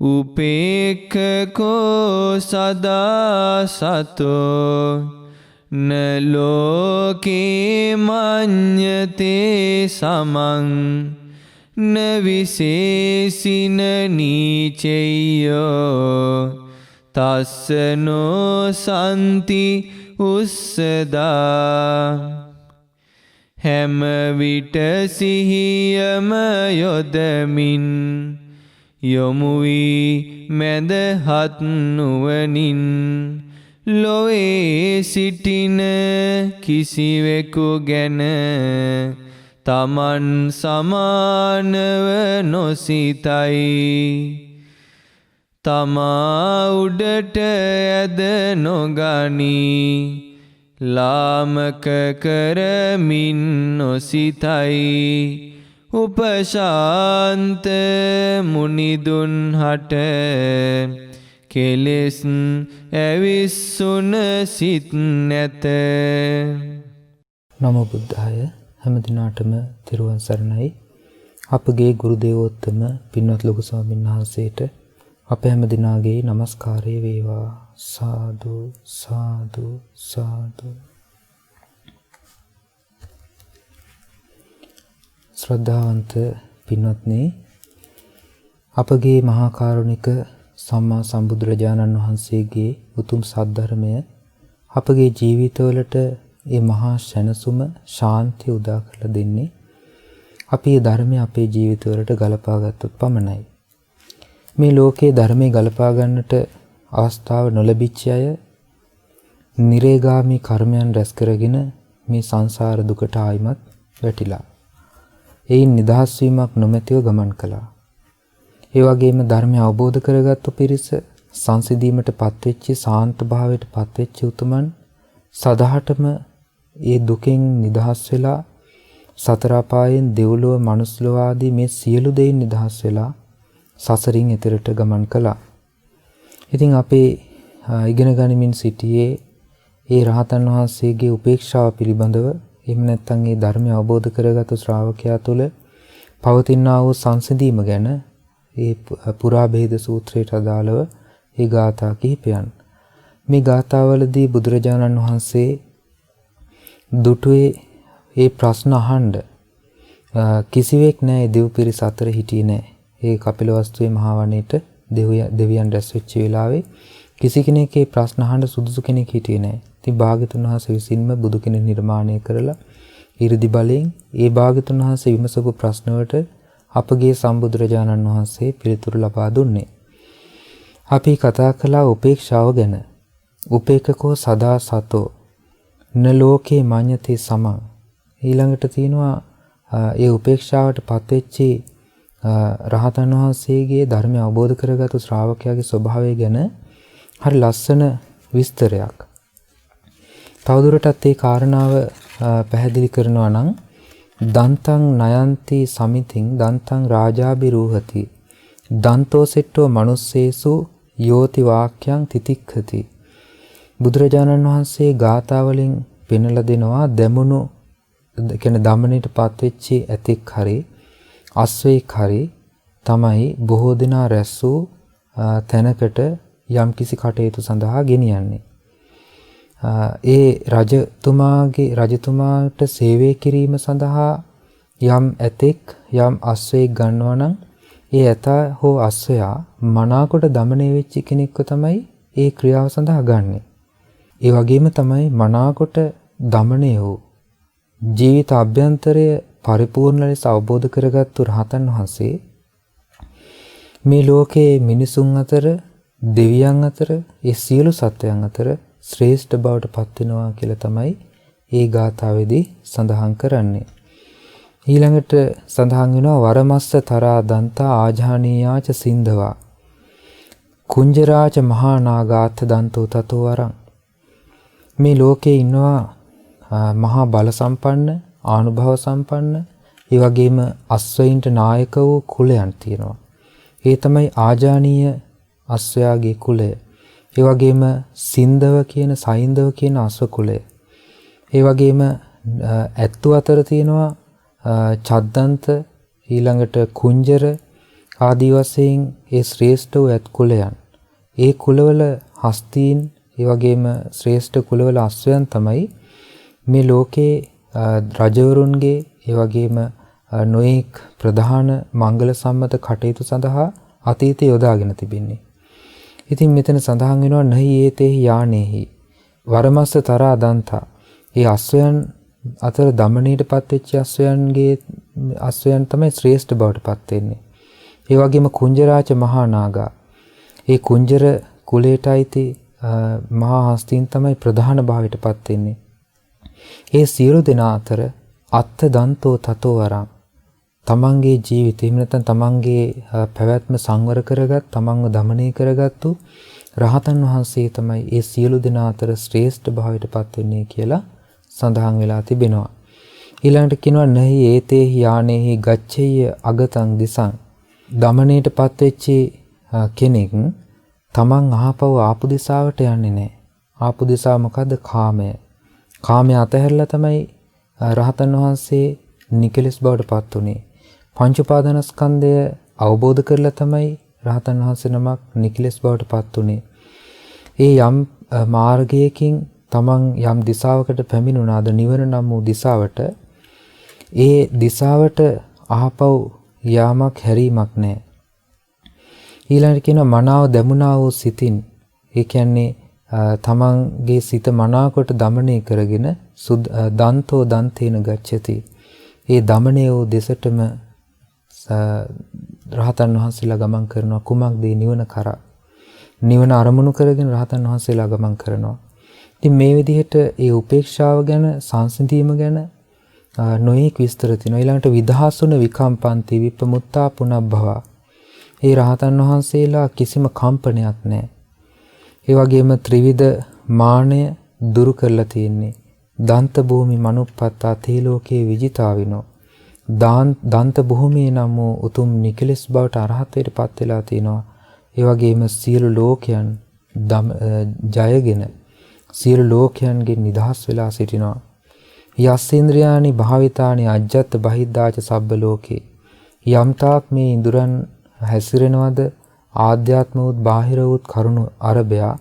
උපේක්ඛකෝ සදා සතෝ න ලෝකේ මඤ්ඤතේ සමං න විශේසින නීචයෝ තස්සනෝ සන්ති උස්සදා හැම විට සිහියම යොදමින් යොමු වී මැදහත් නුවණින් ලොවේ සිටින කිසිවෙකු ගැන තමන් සමානව නොසිතයි තමා උඩට ඇද නොගනී ලාමක කරමින් නොසිතයි උපශාන්ත මුනිදුන් හට කෙලෙස් ඇවිස්සුන සිත් නැත. නමෝ බුද්ධාය. හැම දිනාටම තෙරුවන් සරණයි. අපගේ ගුරු දේවෝත්තම පින්වත් ලොකු ස්වාමීන් වහන්සේට අප හැම දිනාගේ নমස්කාරය වේවා. සාදු සාදු සාදු. ශ්‍රද්ධාවන්ත පින්වත්නි, අපගේ මහා කාරුණික සම්මා සම්බුදුරජාණන් වහන්සේගේ උතුම් සද්ධර්මය අපගේ ජීවිතවලට ඒ මහා සැනසුම ශාන්තිය උදා කරලා දෙන්නේ අපි මේ ධර්මය අපේ ජීවිතවලට ගලපා ගත්තොත් පමණයි. මේ ලෝකයේ ධර්මයේ ගලපා ගන්නට අවස්ථාව නොලැබිච්ච අය නිරේගාමී කර්මයන් රැස් කරගෙන මේ සංසාර දුකට ආයිමත් වැටිලා. එයින් නිදහස් වීමක් නොමැතිව ගමන් කළා. ඒ වගේම ධර්මය අවබෝධ කරගත්තු පිරිස සංසිඳීමට පත්වෙච්ච සාන්ත භාවයට පත්වෙච්ච උතුමන් සදහටම ඒ දුකෙන් නිදහස් වෙලා සතර අපායෙන් දෙව්ලොව මනුස්ස ලෝක ආදී මේ සියලු දෙයින් නිදහස් වෙලා සසරින් එතරට ගමන් කළා. ඉතින් අපේ ඉගෙන ගනිමින් සිටියේ ඒ රහතන් වහන්සේගේ උපේක්ෂාව පිළිබඳව එහෙම නැත්නම් ඒ ධර්මය අවබෝධ කරගත්තු ශ්‍රාවකයා තුළ පවතිනා වූ සංසිඳීම ගැන ඒ පුරා බේද සූත්‍රයට අදාළව ඒ ගාථා කිහිපයන්. මේ ගාථාවලදී බුදුරජාණන් වහන්සේ දුටුවේ ඒ ප්‍රශ්න අහන්න කිසිවෙක් නැහැ. දෙව් පිරිස අතර හිටියේ නැහැ. ඒ කපිලවස්තුවේ මහා වනයේට දෙවියන් රැස් වෙච්ච වෙලාවේ කිසි කෙනෙක් ඒ ප්‍රශ්න අහන්න සුදුසු කෙනෙක් හිටියේ නැහැ. ඉතින් භාග්‍යතුන් වහන්සේ විසින්ම බුදු කෙනෙක් නිර්මාණය කරලා 이르දි බලයෙන් ඒ භාග්‍යතුන් වහන්සේ විමසපු ප්‍රශ්න වලට අපගේ සම්බුදුරජාණන් වහන්සේ පිළිතුරු ලබා දුන්නේ. අපි කතා කළා උපේක්ෂාව ගැන. උපේක්ඛකෝ සදා සතෝ න ලෝකේ මඤ්ඤතේ සමං. ඊළඟට තියෙනවා ඒ උපේක්ෂාවට පත්වෙච්චි රහතන් වහන්සේගේ ධර්මය අවබෝධ කරගත්තු ශ්‍රාවකයාගේ ස්වභාවය ගැන හරි ලස්සන විස්තරයක්. තවදුරටත් ඒ කාරණාව පැහැදිලි කරනවා නම් දන්තං නයන්ති සමිතින් දන්තං රාජාබිරූහති දන්තෝ සෙට්ටෝ මනුස්සේසු යෝති වාක්‍යං තිතික්ඛති. බුදුරජාණන් වහන්සේ ගාථා වලින් පෙන්වලා දෙනවා දැමුණු කියන්නේ දමණයට පත්වෙච්චි ඇතෙක් හරි අස්වැයෙක් හරි තමයි බොහෝ දිනා රැස් වූ තැනකට යම්කිසි කටයුතු සඳහා ගෙනියන්නේ. ඒ රජතුමාට සේවය කිරීම සඳහා යම් ඇතෙක් යම් අස්වැයෙක් ගන්නවා නම් ඒ ඇතා හෝ අස්වැයා මනාකොට দমনය වෙච්ච කෙනෙක්ව තමයි ඒ ක්‍රියාව සඳහා ගන්නෙ. ඒ වගේම තමයි මනාකොට দমনය වූ ජීවිත අභ්‍යන්තරය පරිපූර්ණ ලෙස අවබෝධ කරගත්තු රහතන් වහන්සේ මේ ලෝකයේ මිනිසුන් අතර දෙවියන් අතර ඒ සියලු සත්වයන් අතර ශ්‍රේෂ්ඨ බවට පත් වෙනවා කියලා තමයි ඒ ගාථාවේදී සඳහන් කරන්නේ. ඊළඟට සඳහන් වෙනවා වරමස්ස තරා දන්තා ආජානීයාච සින්ධවා කුංජරාච මහා නාගාත්ථ දන්තෝ තතෝ වරං. මේ ලෝකේ ඉන්නවා මහා බල සම්පන්න ආනුභව සම්පන්න ඒ වගේම අස්වැයින්ට නායක වූ කුලයන් තියෙනවා. ඒ තමයි ආජානීය අස්වැයාගේ කුලය. ඒ වගේම සින්දව කියන සයින්දව කියන අස්ව කුලය. ඒ වගේම ඇත්තු අතර තියෙනවා චද්දන්ත ඊළඟට කුංජර ආදී වශයෙන් ඒ ශ්‍රේෂ්ඨ වූ ඇත් කුලයන්, ඒ කුලවල හස්තීන්, ඒ වගේම ශ්‍රේෂ්ඨ කුලවල අශ්වයන් තමයි මේ ලෝකේ රජවරුන්ගේ ඒ වගේම නොඑක් ප්‍රධාන මංගල සම්මත කටයුතු සඳහා අතීතයේ යොදාගෙන තිබෙන්නේ. ඉතින් මෙතන සඳහන් වෙනවා නහි ඒතේහි යානේහි වරමස්ස තරා දන්තා. ඒ අශ්වයන් අතර දමණයටපත් වෙච්ච අශ්වයන් තමයි ශ්‍රේෂ්ඨ බවට පත් වෙන්නේ. ඒ වගේම කුංජරාච මහා නාගා. ඒ කුංජර කුලයට අයිති මහා හස්තීන් තමයි ප්‍රධාන භාවයට පත් වෙන්නේ. ඒ සියලු දෙනා අතර අත්ත දන්තෝ තතෝ වරං. තමන්ගේ ජීවිතය එහෙම නැත්නම් තමන්ගේ පැවැත්ම සංවර කරගත්, තමන්ව দমনය කරගත්තු රහතන් වහන්සේ තමයි ඒ සියලු දෙනා අතර ශ්‍රේෂ්ඨ භාවයට පත් වෙන්නේ කියලා සඳහන් වෙලා තිබෙනවා. ඊළඟට කියනවා නහි ඒතේහි යානේහි ගච්ඡේය අගතං දිසං. দমনයටපත් වෙච්ච කෙනෙක් තමන් ආපු දිශාවට යන්නේ නැහැ. ආපු දිශාව මොකද්ද? කාමය. කාමය අතහැරලා තමයි රහතන් වහන්සේ නිකලස් බවට පත් උනේ. පංච උපාදානස්කන්ධය අවබෝධ කරලා තමයි රහතන් වහන්සේ නමක් නිකලස් බවට පත් උනේ. ඒ යම් මාර්ගයකින් තමන් යම් දිශාවකට පැමිණුණාද නිවන නම් වූ දිශාවට, ඒ දිශාවට ආපහු යාමක් හැරීමක් නැහැ. ඊළඟට කියනවා මනාව දැමුණා වූ සිතින්, ඒ කියන්නේ තමන්ගේ සිත මනාකොට দমনය කරගෙන දන්තෝ දන්තේන ගච්ඡති. ඒ দমনය වූ දෙසටම රහතන් වහන්සේලා ගමන් කරනවා. කුමක්ද? නිවන කරා. නිවන අරමුණු කරගෙන රහතන් වහන්සේලා ගමන් කරනවා. ඉතින් මේ විදිහට ඒ උපේක්ෂාව ගැන, සංසිඳීම ගැන නොයෙක් විස්තර තියෙනවා. ඊළඟට විදහාසුන විකම්පන්ති විප්පමුත්තා පුනබ්භවා. ඒ රහතන් වහන්සේලා කිසිම කම්පනයක් නැහැ. ඒ වගේම ත්‍රිවිධ මානය දුරු කරලා තියෙන්නේ. දන්ත භූමි මනුප්පත්තා තේ ලෝකේ විජිතාවිනෝ. දන්ත භූමියේ නම් වූ උතුම් නිකලස් බවට අරහත්ත්වයට පත් වෙලා තිනවා. ඒ වගේම සියලු ලෝකයන් ජයගෙන සියලු ලෝකයන්ගෙන් නිදහස් වෙලා සිටිනවා. යස්සේන්ද්‍රයානි භාවිතානි අජ්ජත් බහිද්දාච සබ්බ ලෝකේ. යම්තාක් මේ ඉඳුරන් හැසිරෙනවද ආධ්‍යාත්ම වූත් බාහිර වූත් කරුණු අරබයා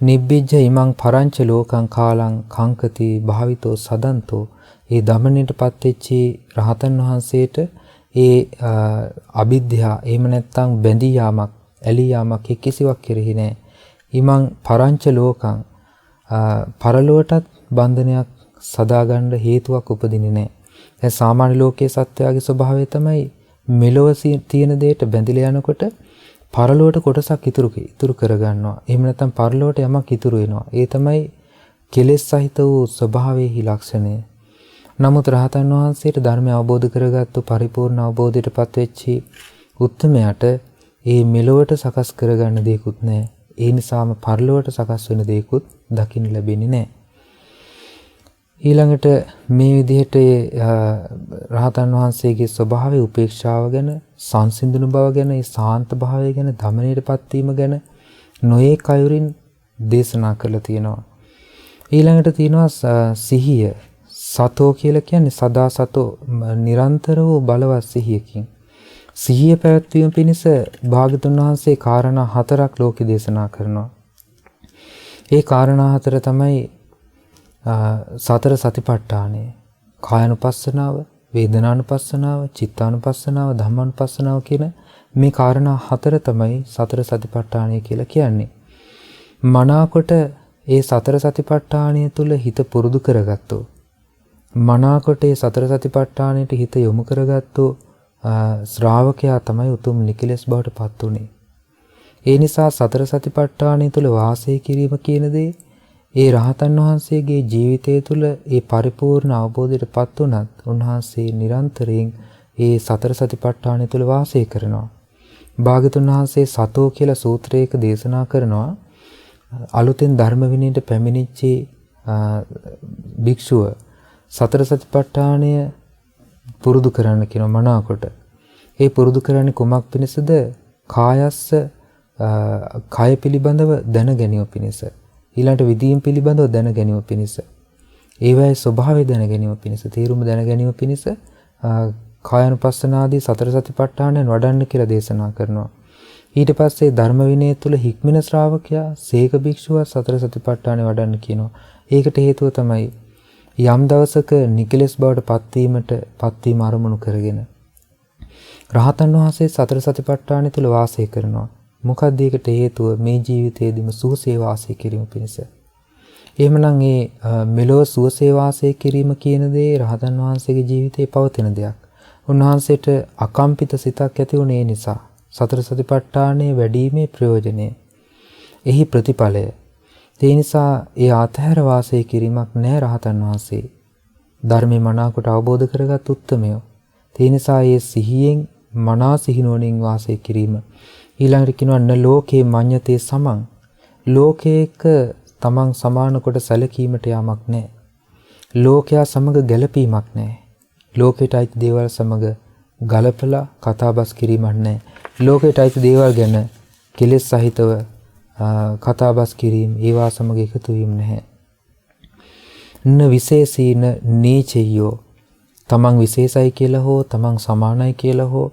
නිබ්බිජ්ජ ඉමං පරංච ලෝකං කාලං කංකති භාවිතෝ සදන්තෝ. ඒ දමණයටපත් වෙච්චි රහතන් වහන්සේට ඒ අවිද්‍යාව එහෙම නැත්නම් බැඳී යාමක්, ඇලී යාමක් කිසිවක් කෙරෙහි නැහැ. ඉමං පරංච ලෝකං පරලෝකටත් බන්ධනයක් සදාගන්න හේතුවක් උපදින්නේ නැහැ. දැන් සාමාන්‍ය ලෝකයේ සත්‍යයේ ස්වභාවය තමයි මෙලොව තියෙන දෙයට බැඳිලා යනකොට පරලෝට කොටසක් ඉතුරු කරගන්නවා. එහෙම නැත්නම් පරලෝට යමක් ඉතුරු වෙනවා. ඒ තමයි කෙලෙස් සහිත වූ ස්වභාවයේ ලක්ෂණය. නමුත් රහතන් වහන්සේට ධර්මය අවබෝධ කරගත්තු පරිපූර්ණ අවබෝධයටපත් වෙච්චි උත්තමයාට ඒ මෙලොවට සකස් කරගන්න දෙයක්වත් නැහැ. ඒ නිසාම පරලොවට සකස් වෙන දෙයක්වත් දකින්න ලැබෙන්නේ නැහැ. ඊළඟට මේ විදිහට රහතන් වහන්සේගේ ස්වභාවය, උපේක්ෂාව ගැන, සංසිඳුණු බව ගැන, ඒ ශාන්ත භාවය ගැන, දමණයටපත් වීම ගැන නොයෙක් අයුරින් දේශනා කරලා තියෙනවා. ඊළඟට තියෙනවා සිහිය. සතෝ කියලා කියන්නේ සදා සතෝ, නිරන්තර වූ බලවත් සිහියකින්. සිහිය පැවැත්වීම පිණිස භාග්‍යතුන් වහන්සේ කාරණා 4ක් ලෝකෙ දේශනා කරනවා. ඒ කාරණා 4 තමයි සතර සතිපට්ඨානය. කායानुපස්සනාව, වේදනානුපස්සනාව, චිත්තානුපස්සනාව, ධම්මානුපස්සනාව කියන මේ කාරණා 4 තමයි සතර සතිපට්ඨානය කියලා කියන්නේ. මනාකොට ඒ සතර සතිපට්ඨානය තුල හිත පුරුදු කරගත්තෝ, මනාකොට ඒ සතර සතිපට්ඨානයට හිත යොමු කරගත්තෝ ශ්‍රාවකයා තමයි උතුම් නිකලස් බවට පත් උනේ. ඒ නිසා සතර සතිපට්ඨානය තුල වාසය කිරීම කියන දේ ඒ රහතන් වහන්සේගේ ජීවිතය තුළ ඒ පරිපූර්ණ අවබෝධයට පත් වුණත් උන්වහන්සේ නිරන්තරයෙන් ඒ සතර සතිපට්ඨානය තුළ වාසය කරනවා. භාග්‍යතුන් වහන්සේ සතෝ කියලා සූත්‍රයක දේශනා කරනවා. අලුතෙන් ධර්ම විනයට පැමිණිච්ච භික්ෂුව සතර සතිපට්ඨානය පුරුදු කරන්න කියන මනාකොට. ඒ පුරුදු කරන්නේ කුමක් පිණිසද? කායස්ස කය පිළිබඳව දැන ගැනීම පිණිස. ඊළඟට විදීම් පිළිබඳව දැන ගැනීම පිණිස. ඒවැයි ස්වභාවය දැන ගැනීම පිණිස, තීරුම දැන ගැනීම පිණිස කායानुපස්සනාදී සතර සතිපට්ඨානයෙන් වඩන්න කියලා දේශනා කරනවා. ඊට පස්සේ ධර්ම විනය තුල හික්මින ශ්‍රාවකයා සීක භික්ෂුව සතර සතිපට්ඨානෙ වඩන්න කියනවා. ඒකට හේතුව තමයි යම් දවසක නිකලස් බවට පත්වීම අරමුණු කරගෙන රහතන් වහන්සේ සතර සතිපට්ඨානෙ තුල වාසය කරනවා. මොකක්ද ඒකට හේතුව? මේ ජීවිතයේදීම සුවසේ වාසය කිරීම පිණිස. එහෙමනම් මේ මෙලොව සුවසේ වාසය කිරීම කියන දේ රහතන් වහන්සේගේ ජීවිතේ පවතින දෙයක්. උන්වහන්සේට අකම්පිත සිතක් ඇති වුණේ නිසා සතර සතිපට්ඨානයේ වැඩිීමේ ප්‍රයෝජනය. එහි ප්‍රතිඵලය. ඒ නිසා ඒ ආතහැර වාසය කිරීමක් නෑ රහතන් වහන්සේ. ධර්මේ මනාකොට අවබෝධ කරගත් උත්තමයෝ. ඒ නිසා ඒ සිහියෙන් මනා සිහිනුවණින් වාසය කිරීම. ඊළඟට කියනවා න ලෝකේ මඤ්ඤතේ සමං. ලෝකයක තමන් සමාන කොට සැලකීමට යාමක් නැහැ. ලෝකයා සමග ගැළපීමක් නැහැ. ලෝකයට අයිති දේවල් සමග ගලපලා කතාබස් කිරීමක් නැහැ. ලෝකයට අයිති දේවල් ගැන කෙලෙස් සහිතව කතාබස් කිරීම ඒවා සමග එකතු වීම නැහැ. න විශේෂීන නීචයෝ. තමන් විශේෂයි කියලා හෝ තමන් සමානයි කියලා හෝ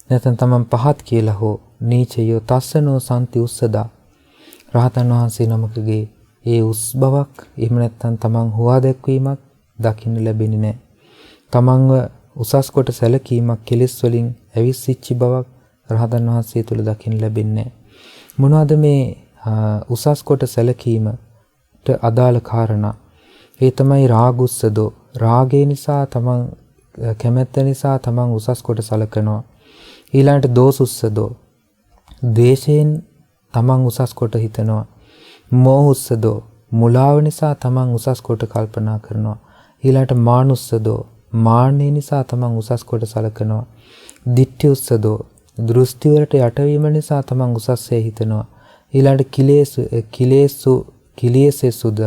නැත්නම් තමන් පහත් කියලා හෝ නීචයෝ තස්සනෝ සම්ති උස්සදා. රහතන් වහන්සේ නමකගේ ඒ උස් බවක් එහෙම නැත්නම් තමන් හොවා දැක්වීමක් දකින්න ලැබෙන්නේ නැහැ. තමන්ව උසස් කොට සැලකීමක් කෙලෙස් වලින් ඇවිස්සිච්ච බවක් රහතන් වහන්සේ තුල දකින්න ලැබෙන්නේ නැහැ. මොනවද මේ උසස් කොට සැලකීමට අදාළ කාරණා? ඒ තමයි රාගුස්සදෝ. රාගය නිසා තමන් කැමැත්ත නිසා තමන් උසස් කොට සැලකනවා. ඊළඟට දෝසුස්සදෝ. ද්වේෂයෙන් තමන් උසස් කොට හිතනවා. මෝහුස්සදෝ. මුලාව නිසා තමන් උසස් කොට කල්පනා කරනවා. ඊළඟට මානුස්සදෝ. මාන්නය නිසා තමන් උසස් කොට සැලකනවා. දිට්ඨිඋස්සදෝ. දෘෂ්ටි වලට යටවීම නිසා තමන් උසස්සේ හිතනවා. ඊළඟට කිලේසුද.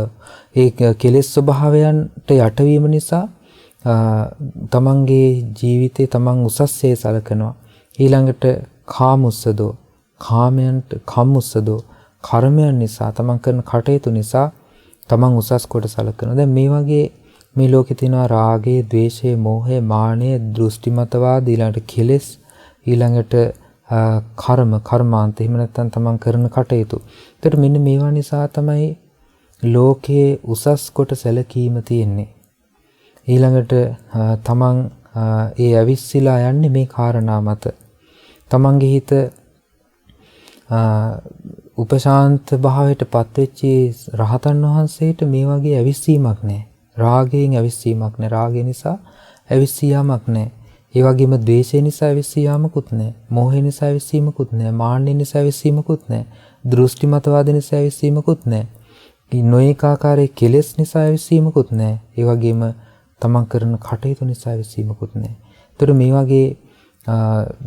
ඒ කෙලෙස් ස්වභාවයන්ට යටවීම නිසා තමන්ගේ ජීවිතේ තමන් උසස්සේ සැලකනවා. ඊළඟට කාමුස්සදෝ. කම්මුස්සදෝ. කර්මයන් නිසා තමන් කරන කටයුතු නිසා තමන් උසස් කොට සැලකනවා. දැන් මේ වගේ මේ ලෝකේ තියෙනවා රාගය, ద్వේෂය, මෝහය, මානය, දෘෂ්ටිමතවාද, ඊළඟට කෙලෙස්, ඊළඟට කර්මාන්ත. එහෙම නැත්නම් තමන් කරන කටයුතු. ඒතර මෙන්න මේවා නිසා තමයි ලෝකයේ උසස් කොට සැලකීම තියෙන්නේ. ඊළඟට තමන් ඒ ඇවිස්සලා යන්නේ මේ කාරණා මත. තමන්ගේ හිත උපශාන්ත භාවයට පත්වෙච්ච රහතන් වහන්සේට මේ වගේ ඇවිස්සීමක් නැහැ. රාගයෙන් ඇවිස්සීමක් නැහැ. රාගය නිසා ඇවිස්සීමක් නැහැ. ඒ වගේම ද්වේෂය නිසා ඇවිස්සීමකුත් නැහැ. මෝහය නිසා ඇවිස්සීමකුත් නැහැ. මාන්නය නිසා ඇවිස්සීමකුත් නැහැ. දෘෂ්ටි මතවාද නිසා ඇවිස්සීමකුත් නැහැ. නොඑක ආකාරයේ කෙලෙස් නිසා ඇවිස්සීමකුත් නැහැ. ඒ වගේම තමන් කරන කටයුතු නිසා ඇවිස්සීමකුත් නැහැ. ඒතර මේ වගේ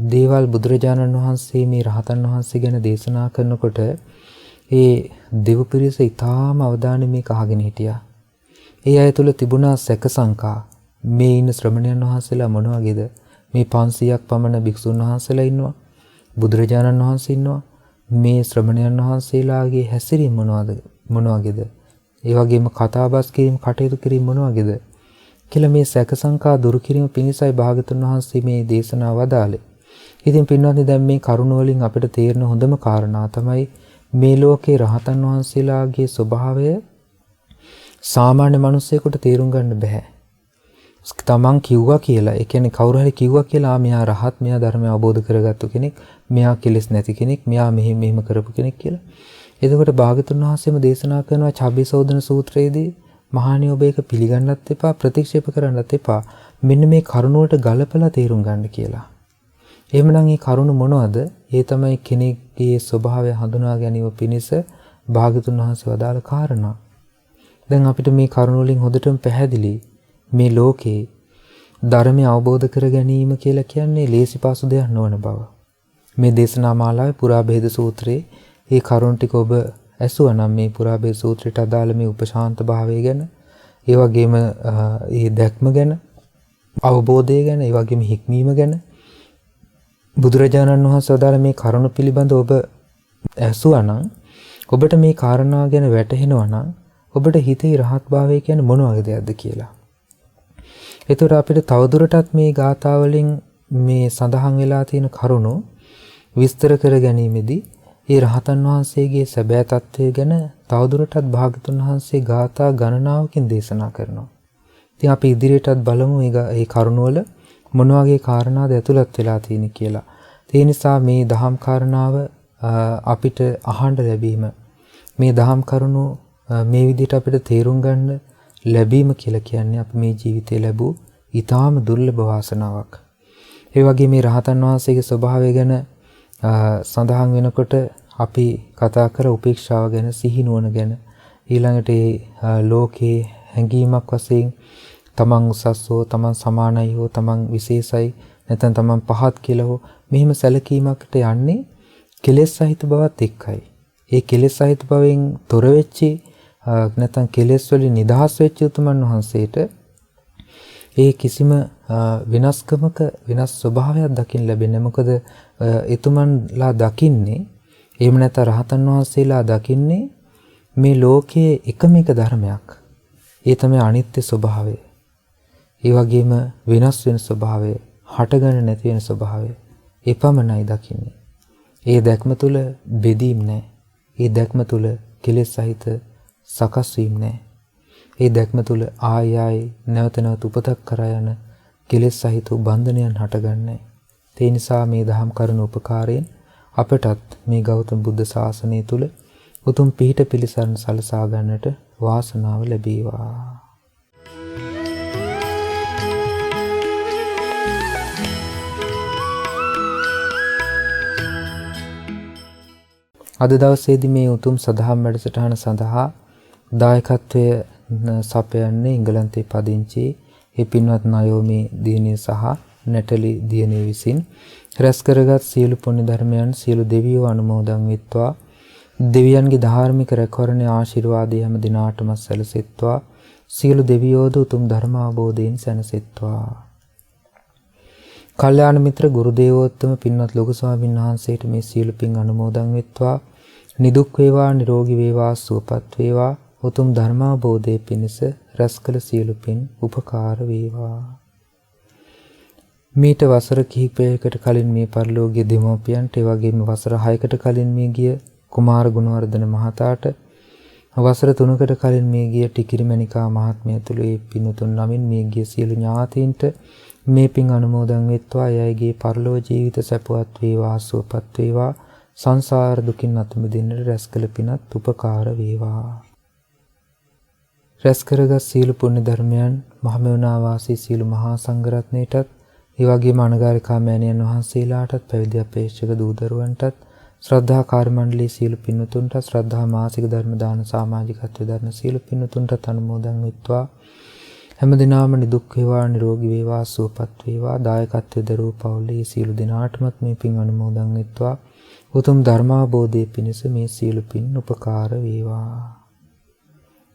දේවල් බුදුරජාණන් වහන්සේ මේ රහතන් වහන්සේ ගැන දේශනා කරනකොට ඒ දෙව් පිරිස ඊටාම අවධානයෙන් මේක අහගෙන හිටියා. ඒ අය තුල තිබුණා සැක සංකා. මේ ඉන්න ශ්‍රමණයන් වහන්සේලා මොන වගේද? මේ 500ක් පමණ භික්ෂුන් වහන්සේලා ඉන්නවා. බුදුරජාණන් වහන්සේ ඉන්නවා. මේ ශ්‍රමණයන් වහන්සේලාගේ හැසිරීම මොන වගේද? ඒ වගේම කතාබස් කිරීම, කටයුතු කිරීම මොන වගේද කියලා මේ සැක සංකා දුරු කිරීම පිණිසයි භාගතුන් වහන්සේ මේ දේශනාව වදාළේ. ඉතින් පින්වත්නි දැන් මේ කරුණ වලින් අපිට තේරෙන හොඳම කාරණා තමයි මේ ලෝකේ රහතන් වහන්සේලාගේ ස්වභාවය සාමාන්‍ය මිනිස්සෙකුට තේරුම් ගන්න බෑ. තමන් කිව්වා කියලා, ඒ කියන්නේ කවුරු හරි කිව්වා කියලා මෙයා රහත්, මෙයා ධර්මය අවබෝධ කරගත්තු කෙනෙක්, මෙයා කෙලෙස් නැති කෙනෙක්, මෙයා මෙහෙම කරපු කෙනෙක් කියලා. එතකොට භාගතුන් වහන්සේම දේශනා කරනවා චබ්බිසෝදන සූත්‍රයේදී මහණිය ඔබ ඒක පිළිගන්නත් එපා, ප්‍රතික්ෂේප කරන්නත් එපා. මෙන්න මේ කරුණ වලට ගලපලා තේරුම් ගන්න කියලා. එහෙමනම් මේ කරුණ මොනවද? ඒ තමයි කෙනෙක්ගේ ස්වභාවය හඳුනා ගැනීම පිණිස භාගතුන් වහන්සේ වදාළ කාරණා. දැන් අපිට මේ කරුණ වලින් හොඳටම පැහැදිලි මේ ලෝකේ ධර්මය අවබෝධ කර ගැනීම කියලා කියන්නේ ලේසි පාසු දෙයක් නොවන බව. මේ දේශනා මාලාවේ පුරාභේද සූත්‍රයේ මේ කරුණ ටික ඔබ ඇසුවා නම් මේ පුරාභේද සූත්‍රයට අදාළ මේ උපශාන්ත භාවය ගැන, ඒ වගේම මේ දැක්ම ගැන, අවබෝධය ගැන, ඒ වගේම හික්මීම ගැන බුදුරජාණන් වහන්සේ අදාළ මේ කරුණ පිළිබඳව ඔබ ඇසුවා නම් ඔබට මේ කාරණා ගැන වැටහෙනවා නම් ඔබට හිතේ රහත් භාවය කියන්නේ මොන වගේ දෙයක්ද කියලා. ඒතකොට අපිට තවදුරටත් මේ ගාථා වලින් මේ සඳහන් වෙලා තියෙන කරුණු විස්තර කර ගැනීමේදී ඒ රහතන් වහන්සේගේ සැබෑ තත්වය ගැන තවදුරටත් භාග්‍යතුන් වහන්සේ ගාථා ගණනාවකින් දේශනා කරනවා. ඉතින් අපි ඉදිරියටත් බලමු මේ කරුණවල මොන වගේ කාරණාද ඇතුළත් වෙලා තියෙන්නේ කියලා. ඒ නිසා මේ දහම් කාරණාව අපිට අහන්න ලැබීම මේ දහම් කරුණු මේ විදිහට අපිට තේරුම් ගන්න ලැබීම කියලා කියන්නේ අපි මේ ජීවිතේ ලැබූ ඊටාම දුර්ලභ වාසනාවක්. ඒ වගේ මේ රහතන් වහන්සේගේ ස්වභාවය ගැන සඳහන් වෙනකොට අපි කතා කර උපේක්ෂාව ගැන, සිහිනුවන ගැන, ඊළඟට ලෝකේ හැඟීමක් වශයෙන් තමන් උසස් හෝ තමන් සමානයි හෝ තමන් විශේෂයි නැත්නම් තමන් පහත් කියලා හෝ මෙහිම සැලකීමකට යන්නේ කෙලෙස් සහිත බවත් එක්කයි. ඒ කෙලෙස් සහිත බවෙන් තොර වෙච්චි නැත්නම් කෙලෙස් වලින් නිදහස් වෙච්ච උතුමන් වහන්සේට ඒ කිසිම විනාශකමක විනාශ ස්වභාවයක් දකින්න ලැබෙන්නේ. මොකද එතුමන්ලා දකින්නේ එහෙම නැත්නම් රහතන් වහන්සේලා දකින්නේ මේ ලෝකයේ එකම එක ධර්මයක්. ඒ තමයි අනිත්‍ය ස්වභාවය. ඒ වගේම වෙනස් වෙන ස්වභාවය, හටගන්න නැති වෙන ස්වභාවය. එපමණයි දකින්නේ. ඒ දැක්ම තුල බෙදීම් නැහැ. ඒ දැක්ම තුල කෙලෙස් සහිත සකස් වීම නැහැ. ඒ දැක්ම තුල ආයයි නැවත නැවත උපතක් කරා යන කෙලෙස් සහිත බන්ධනයන් හටගන්නේ. ඒ නිසා මේ දහම් කරුණ උපකාරයෙන් අපටත් මේ ගෞතම බුද්ධ ශාසනය තුල උතුම් පිහිට පිළිසරණ සලසා ගන්නට වාසනාව ලැබේවා. අද දවසේදී මේ උතුම් සදහම් වැඩසටහන සඳහා දායකත්වයේ සපයන්නේ එංගලන්තයේ පදිංචි ඒ පින්වත් නයෝමි දියණිය සහ නැටලි දියණිය විසින් රැස් කරගත් සියලු පුණ්‍ය ධර්මයන් සියලු දෙවියෝ අනුමෝදන් වෙත්වා. දෙවියන්ගේ ධාර්මික රැකවරණයේ ආශිර්වාදය හැම දිනාටම සැලසෙත්වා. සියලු දෙවියෝද උතුම් ධර්ම අවබෝධයෙන් සැනසෙත්වා. කල්යාණ මිත්‍ර ගුරු දේවෝත්තම පින්වත් ලොකු ස්වාමීන් වහන්සේට මේ සියලු පින් අනුමෝදන් වෙත්වා. නිදුක් වේවා, නිරෝගී වේවා, සුවපත් වේවා. උතුම් ධර්මාබෝධයේ පිණිස රැස් කළ සියලු පින් උපකාර වේවා. මීට වසර කිහිපයකට කලින් මේ පරිලෝකීය දෙමව්පියන්ට, ඒ වගේම වසර 6කට කලින් මේ ගිය කුමාර ගුණවර්ධන මහතාට, වසර 3කට කලින් මේ ගිය ටිකිරිමණිකා මහත්මිය තුළු ඒ පින්තුන් නමින් මේ ගිය සියලු ඥාතීන්ට මේ පින් අනුමෝදන් වෙත්වා. එයගේ පරලෝක ජීවිත සැපවත් වේවා, සුවපත් වේවා. සංසාර දුකින් අත මිදෙන්නට රැස් කළ පිනත් උපකාර වේවා. රැස් කරගත් සීල පුණ්‍ය ධර්මයන් මහමෙවුනා වාසී සීල මහා සංඝරත්නයටත්, ඒ වගේම අනගාരികා මෑණියන් වහන්සේලාටත්, පැවිදි අපේක්ෂක දූ දරුවන්ටත්, ශ්‍රද්ධා කාර්ය මණ්ඩලයේ සීල පින්වතුන්ටත්, ශ්‍රද්ධා මාසික ධර්ම දාන සමාජිකත්වයේ ධර්ම සීල පින්වතුන්ටත් අනුමෝදන් වෙත්වා. හැමදිනාම නිදුක් වේවා, නිරෝගී වේවා, සුවපත් වේවා. දායකත්වයේ දරූ පවුලේ සීල දිනාටමත් මේ පින් අනුමෝදන් වෙත්වා. උතුම් ධර්මාබෝධයේ පිණිස මේ සීල පින් උපකාර වේවා.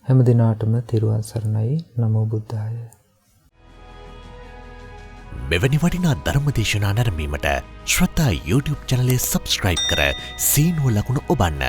හැමදිනාටම තෙරුවන් සරණයි. නමෝ බුද්ධාය. මෙවැනි වටිනා ධර්මදේශනා නැරඹීමට ශ්‍රද්ධා YouTube චැනලය සබ්ස්ක්‍රයිබ් කර සීනුව ලකුණ ඔබන්න.